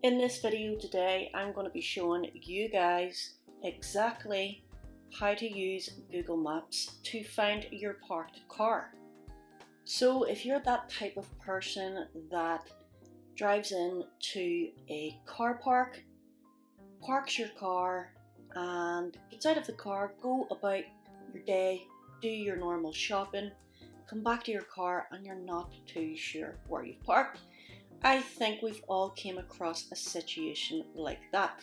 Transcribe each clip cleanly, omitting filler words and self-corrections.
In this video today, I'm going to be showing you guys exactly how to use Google Maps to find your parked car. So if you're that type of person that drives into a car park, parks your car and gets out of the car, go about your day, do your normal shopping, come back to your car and you're not too sure where you've parked, I think we've all came across a situation like that.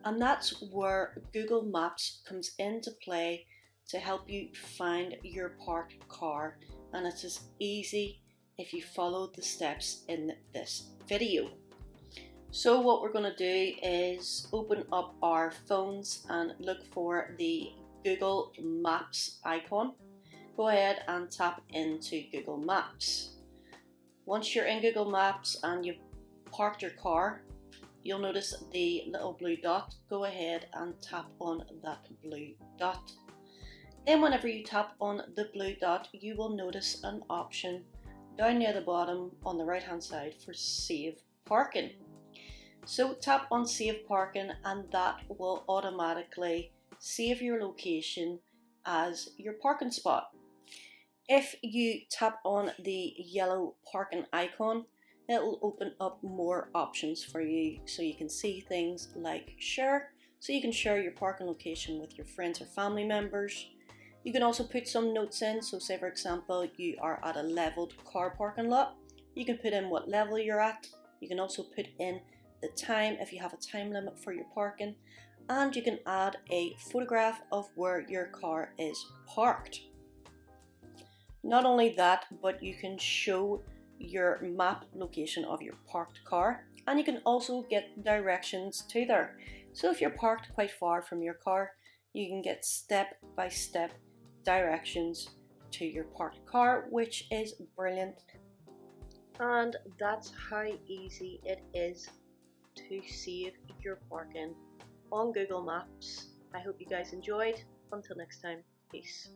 And that's where Google Maps comes into play to help you find your parked car, and it's as easy if you follow the steps in this video. So what we're going to do is open up our phones and look for the Google Maps icon. Go ahead and tap into Google Maps. Once you're in Google Maps and you've parked your car, you'll notice the little blue dot. Go ahead and tap on that blue dot. Then whenever you tap on the blue dot, you will notice an option down near the bottom on the right hand side for save parking. So tap on save parking and that will automatically save your location as your parking spot. If you tap on the yellow parking icon, it'll open up more options for you, so you can see things like share, so you can share your parking location with your friends or family members. You can also put some notes in, so say for example you are at a leveled car parking lot, you can put in what level you're at. You can also put in the time if you have a time limit for your parking, and you can add a photograph of where your car is parked. Not only that, but you can show your map location of your parked car, and you can also get directions to there. So if you're parked quite far from your car, you can get step-by-step directions to your parked car, which is brilliant. And that's how easy it is to save your parking on Google Maps. I hope you guys enjoyed. Until next time, peace.